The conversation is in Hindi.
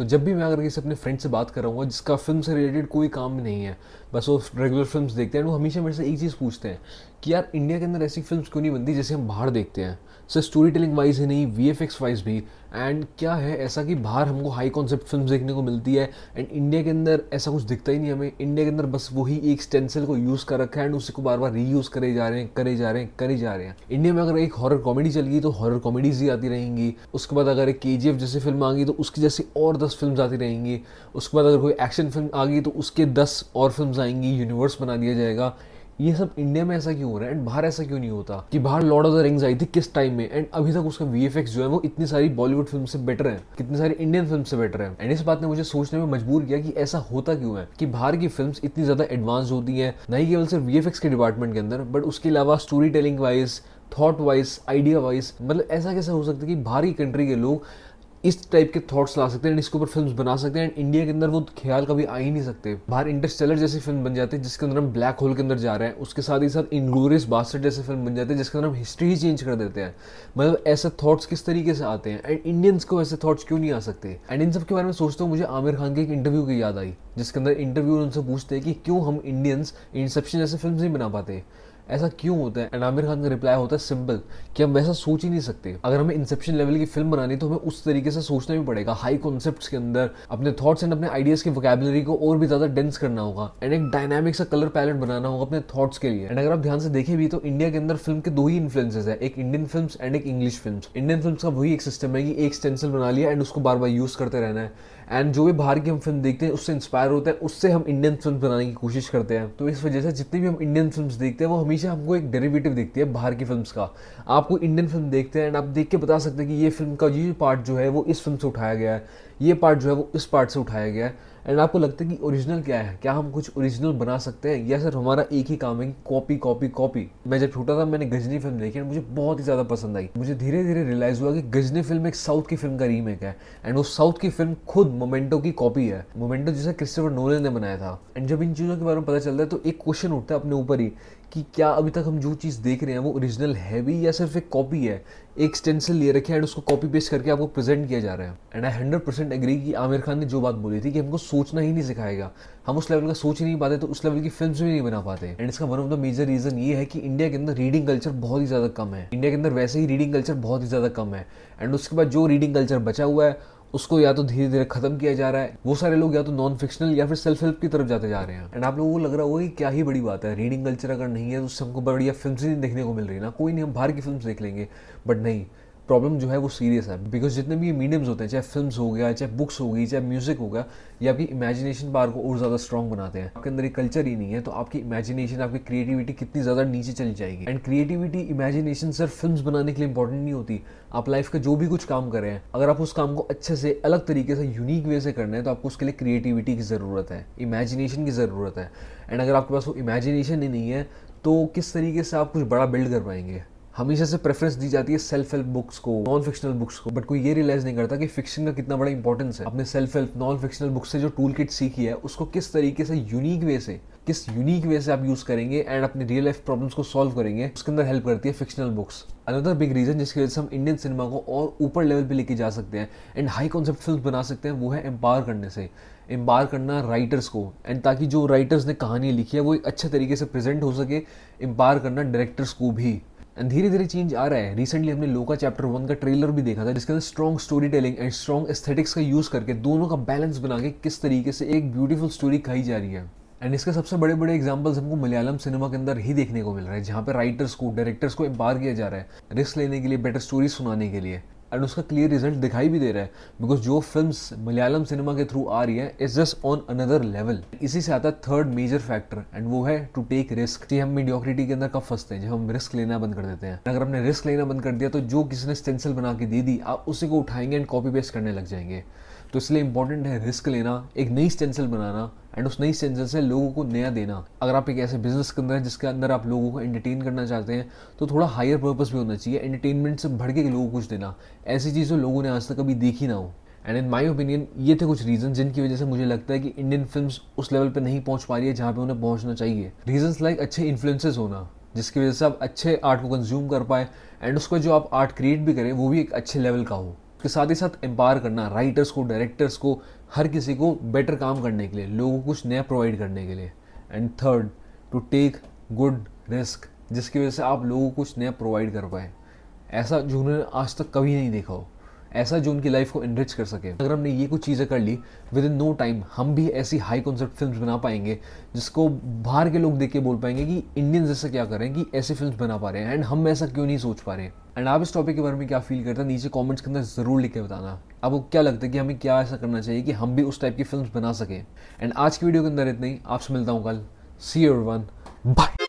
तो जब भी मैं अगर किसी अपने फ्रेंड से बात कर रहा हूँ जिसका फिल्म से रिलेटेड कोई काम नहीं है, बस वो रेगुलर फिल्म्स देखते हैं, वो हमेशा मेरे से एक चीज़ पूछते हैं कि यार इंडिया के अंदर ऐसी फिल्म्स क्यों नहीं बनती जैसे हम बाहर देखते हैं। सर स्टोरी टेलिंग वाइज ही नहीं, वीएफएक्स वाइज भी। एंड क्या है ऐसा कि बाहर हमको हाई कॉन्सेप्ट फिल्म देखने को मिलती है एंड इंडिया के अंदर ऐसा कुछ दिखता ही नहीं हमें। इंडिया के अंदर बस वही एक स्टेंसिल को यूज़ कर रखा है एंड उसी को बार बार रीयूज़ करे जा रहे हैं, करे जा रहे हैं, करे जा रहे हैं। इंडिया में अगर एक हॉरर कॉमेडी चल गई तो हॉरर कॉमेडीज ही आती रहेंगी। उसके बाद अगर एक केजीएफ जैसी फिल्म आ गई तो उसकी जैसी और 10 फिल्म आती रहेंगी। उसके बाद अगर कोई एक्शन फिल्म आ गई तो उसके 10 और फिल्म आएंगी, यूनिवर्स बना दिया जाएगा। ये सब इंडिया में ऐसा क्यों हो रहा है एंड बाहर ऐसा क्यों नहीं होता? कि बाहर लॉर्ड ऑफ द रिंग्स आई थी किस टाइम में एंड अभी तक उसका वीएफएक्स जो है वो इतनी सारी बॉलीवुड फिल्म से बेटर है, कितनी सारी इंडियन फिल्म से बेटर है। एंड इस बात ने मुझे सोचने में मजबूर किया कि ऐसा होता क्यों है कि बाहर की फिल्म्स इतनी ज्यादा एडवांस होती हैं, नहीं केवल सिर्फ वीएफएक्स के डिपार्टमेंट के अंदर बट उसके अलावा story telling wise, thought wise, idea wise. मतलब ऐसा कैसे हो सकता है कि बाहरी कंट्री के लोग इस टाइप के थॉट्स ला सकते हैं एंड इसके ऊपर फिल्म्स बना सकते हैं एंड इंडिया के अंदर वो ख्याल कभी आ ही नहीं सकते। बाहर इंटरस्टेलर जैसी फिल्म बन जाती है जिसके अंदर हम ब्लैक होल के अंदर जा रहे हैं, उसके साथ ही साथ इनग्लोरियस बास्टर्ड जैसी फिल्म बन जाती है जिसके अंदर हम हिस्ट्री ही चेंज कर देते हैं। मतलब ऐसे थॉट्स किस तरीके से आते हैं एंड इंडियंस को ऐसे थॉट्स क्यों नहीं आ सकते? एंड इन सब के बारे में सोचते हुए मुझे आमिर खान के एक इंटरव्यू की याद आई जिसके अंदर इंटरव्यू उनसे पूछते हैं कि क्यों हम इंडियंस इंसेप्शन जैसे फिल्म नहीं बना पाते, ऐसा क्यों होता है? एंड आमिर खान का रिप्लाई होता है सिंपल कि हम वैसा सोच ही नहीं सकते। अगर हमें इंसेप्शन लेवल की फिल्म बनानी तो हमें उस तरीके से सोचना भी पड़ेगा, हाई कॉन्सेप्ट्स के अंदर अपने थॉट्स एंड अपने आइडियाज की वोकैबुलरी को और भी ज्यादा डेंस करना होगा एंड एक डायनामिक सा कलर पैलेट बनाना होगा अपने थॉट्स के लिए। एंड अगर आप ध्यान से देखें भी तो इंडिया के अंदर फिल्म के दो ही इन्फ्लुएंसेस है, एक इंडियन फिल्म एंड एक इंग्लिश फिल्म। इंडियन फिल्म का वही एक सिस्टम है कि एक स्टेंसिल बना लिया एंड उसको बार बार यूज करते रहना है एंड जो भी बाहर की हम फिल्म देखते हैं उससे इंस्पायर होते हैं, उससे हम इंडियन फिल्म बनाने की कोशिश करते हैं। तो इस वजह से जितनी भी हम इंडियन फिल्म्स देखते हैं वो हमेशा हमको एक डेरिवेटिव दिखती है बाहर की फिल्म्स का। आपको इंडियन फिल्म देखते हैं एंड आप देख के बता सकते हैं कि ये फिल्म का ये पार्ट जो है वो इस फिल्म से उठाया गया है, ये पार्ट जो है वो इस पार्ट से उठाया गया है। एंड आपको लगता है कि ओरिजिनल क्या है, क्या हम कुछ ओरिजिनल बना सकते हैं या सिर्फ हमारा एक ही काम है कि कॉपी कॉपी कॉपी। मैं जब छोटा था मैंने गजनी फिल्म देखी और मुझे बहुत ही ज़्यादा पसंद आई। मुझे धीरे धीरे रियलाइज़ हुआ कि गजनी फिल्म एक साउथ की फिल्म का रीमेक है एंड वो साउथ की फिल्म खुद मोमेंटो की कॉपी है, मोमेंटो जिसे क्रिस्टोफर नोलन ने बनाया था। एंड जब इन चीज़ों के बारे में पता चलता है तो एक क्वेश्चन उठता है अपने ऊपर ही कि क्या अभी तक हम जो चीज़ देख रहे हैं वो ओरिजिनल है भी या सिर्फ एक कॉपी है, एक स्टेंसिल लिए रखे एंड उसको कॉपी पेस्ट करके आपको प्रेजेंट किया जा रहा है। एंड आई 100% एग्री कि आमिर खान ने जो बात बोली थी कि हमको सोचना ही नहीं सिखाएगा, हम उस लेवल का सोच ही नहीं पाते तो उस लेवल की फिल्म भी नहीं बना पाते। एंड इसका one of the major reason ये है कि इंडिया के अंदर रीडिंग कल्चर बहुत ही ज़्यादा कम है। इंडिया के अंदर वैसे ही रीडिंग कल्चर बहुत ही ज़्यादा कम है एंड उसके बाद जो रीडिंग कल्चर बचा हुआ है उसको या तो धीरे धीरे खत्म किया जा रहा है। वो सारे लोग या तो नॉन फिक्शनल या फिर सेल्फ हेल्प की तरफ जाते जा रहे हैं। एंड आप लोगों को लग रहा होगा कि क्या ही बड़ी बात है, रीडिंग कल्चर अगर नहीं है तो उससे हमको बढ़िया फिल्म ही नहीं देखने को मिल रही ना, कोई नहीं हम बाहर की फिल्म देख लेंगे। बट नहीं, प्रॉब्लम जो है वो सीरियस है बिकॉज जितने भी ये मीडियम्स होते हैं, चाहे फिल्म्स हो गया, चाहे बुक्स हो गई, चाहे म्यूजिक हो गया, ये आपकी इमेजिनेशन पावर को और ज़्यादा स्ट्रॉन्ग बनाते हैं। आपके अंदर एक कल्चर ही नहीं है तो आपकी इमेजिनेशन, आपकी क्रिएटिविटी कितनी ज़्यादा नीचे चली जाएगी। एंड क्रिएटिविटी, इमेजिनेशन सिर्फ फिल्म्स बनाने के लिए इंपॉर्टेंट नहीं होती। आप लाइफ का जो भी कुछ काम कर रहे हैं, अगर आप उस काम को अच्छे से, अलग तरीके से, यूनिक वे से करना है तो आपको उसके लिए क्रिएटिविटी की ज़रूरत है, इमेजिनेशन की ज़रूरत है। एंड अगर आपके पास वो इमेजिनेशन ही नहीं है तो किस तरीके से आप कुछ बड़ा बिल्ड कर पाएंगे? हमेशा से प्रेफरेंस दी जाती है सेल्फ हेल्प बुक्स को, नॉन फिक्शनल बुक्स को, बट कोई ये रियलाइज नहीं करता कि फिक्शन का कितना बड़ा इंपॉर्टेंस है। अपने self help, non fictional books से जो टूल किट सीखी है उसको किस तरीके से यूनिक वे से, किस यूनिक वे से आप यूज करेंगे एंड अपने रियल लाइफ प्रॉब्लम्स को सॉल्व करेंगे, उसके अंदर हेल्प करती है fictional books. Another big reason जिसकी वजह से हम इंडियन सिनेमा को और ऊपर लेवल पे लेके जा सकते हैं एंड हाई कॉन्सेप्ट फिल्म बना सकते हैं वो है एम्पावर करने से। एम्पावर करना राइटर्स को, एंड ताकि जो राइटर्स ने कहानी लिखी है वो एक अच्छे तरीके से प्रेजेंट हो सके। एम्पावर करना डायरेक्टर्स को भी। एंड धीरे धीरे चेंज आ रहा है। रिसेंटली हमने लोका चैप्टर 1 का ट्रेलर भी देखा था जिसके अंदर strong story telling and strong aesthetics का यूज करके दोनों का बैलेंस बना के किस तरीके से एक ब्यूटीफुल स्टोरी कही जा रही है। एंड इसके सबसे बड़े बड़े एग्जांपल्स हमको मलयालम सिनेमा के अंदर ही देखने को मिल रहा है जहाँ पे राइटर्स को, डायरेक्टर्स को एम्पावर किया जा रहा है रिस्क लेने के लिए, बेटर स्टोरी सुनाने के लिए। एंड उसका क्लियर रिजल्ट दिखाई भी दे रहा है बिकॉज जो फिल्म्स मलयालम सिनेमा के थ्रू आ रही है is just on another level. इसी से आता है थर्ड मेजर फैक्टर एंड वो है टू टेक रिस्क। हम मीडियोक्रिटी के अंदर कब फंसते हैं? जब हम रिस्क लेना बंद कर देते हैं। अगर हमने रिस्क लेना बंद कर दिया तो जो किसी ने स्टेंसिल बना के दे दी आप उसी को उठाएंगे एंड कॉपी पेस्ट करने लग जाएंगे। तो इसलिए इंपॉर्टेंट है रिस्क लेना, एक नई स्टेंसिल बनाना एंड उस नई स्टेंसिल से लोगों को नया देना। अगर आप एक ऐसे बिजनेस के अंदर है जिसके अंदर आप लोगों को एंटरटेन करना चाहते हैं तो थोड़ा हायर पर्पस भी होना चाहिए, एंटरटेनमेंट से बढ़ के लोगों को कुछ देना, ऐसी चीज़ जो लोगों ने आज तक कभी देखी ना हो। एंड इन माई ओपिनियन ये थे कुछ रीजन जिनकी वजह से मुझे लगता है कि इंडियन फिल्म्स उस लेवल पे नहीं पहुंच पा रही है जहाँ पे उन्हें पहुंचना चाहिए। रीजंस लाइक अच्छे इन्फ्लुएंसेस होना जिसकी वजह से आप अच्छे आर्ट को कंज्यूम कर पाए एंड उसको जो आप आर्ट क्रिएट भी करें वो भी एक अच्छे लेवल का हो। उसके साथ ही साथ एम्पावर करना राइटर्स को, डायरेक्टर्स को, हर किसी को बेटर काम करने के लिए, लोगों को कुछ नया प्रोवाइड करने के लिए। And third, to take good risk, जिसकी वजह से आप लोगों को कुछ नया प्रोवाइड कर पाए, ऐसा जो उन्होंने आज तक कभी नहीं देखा हो, ऐसा जो उनकी लाइफ को इनरिच कर सके। अगर हमने ये कुछ चीज़ें कर ली, विद इन नो टाइम हम भी ऐसी हाई कॉन्सेप्ट फिल्म्स बना पाएंगे जिसको बाहर के लोग देख के बोल पाएंगे कि इंडियंस ऐसा क्या कर रहे हैं कि ऐसी फिल्म्स बना पा रहे हैं, एंड हम ऐसा क्यों नहीं सोच पा रहे हैं। एंड आप इस टॉपिक के बारे में क्या फील करते हैं नीचे कमेंट्स के अंदर ज़रूर लिख के बताना। आपको क्या लगता है कि हमें क्या ऐसा करना चाहिए कि हम भी उस टाइप की फिल्म्स बना सकें। एंड आज की वीडियो के अंदर इतना ही, आपसे मिलता हूँ कल। सी यू एवरीवन, बाय।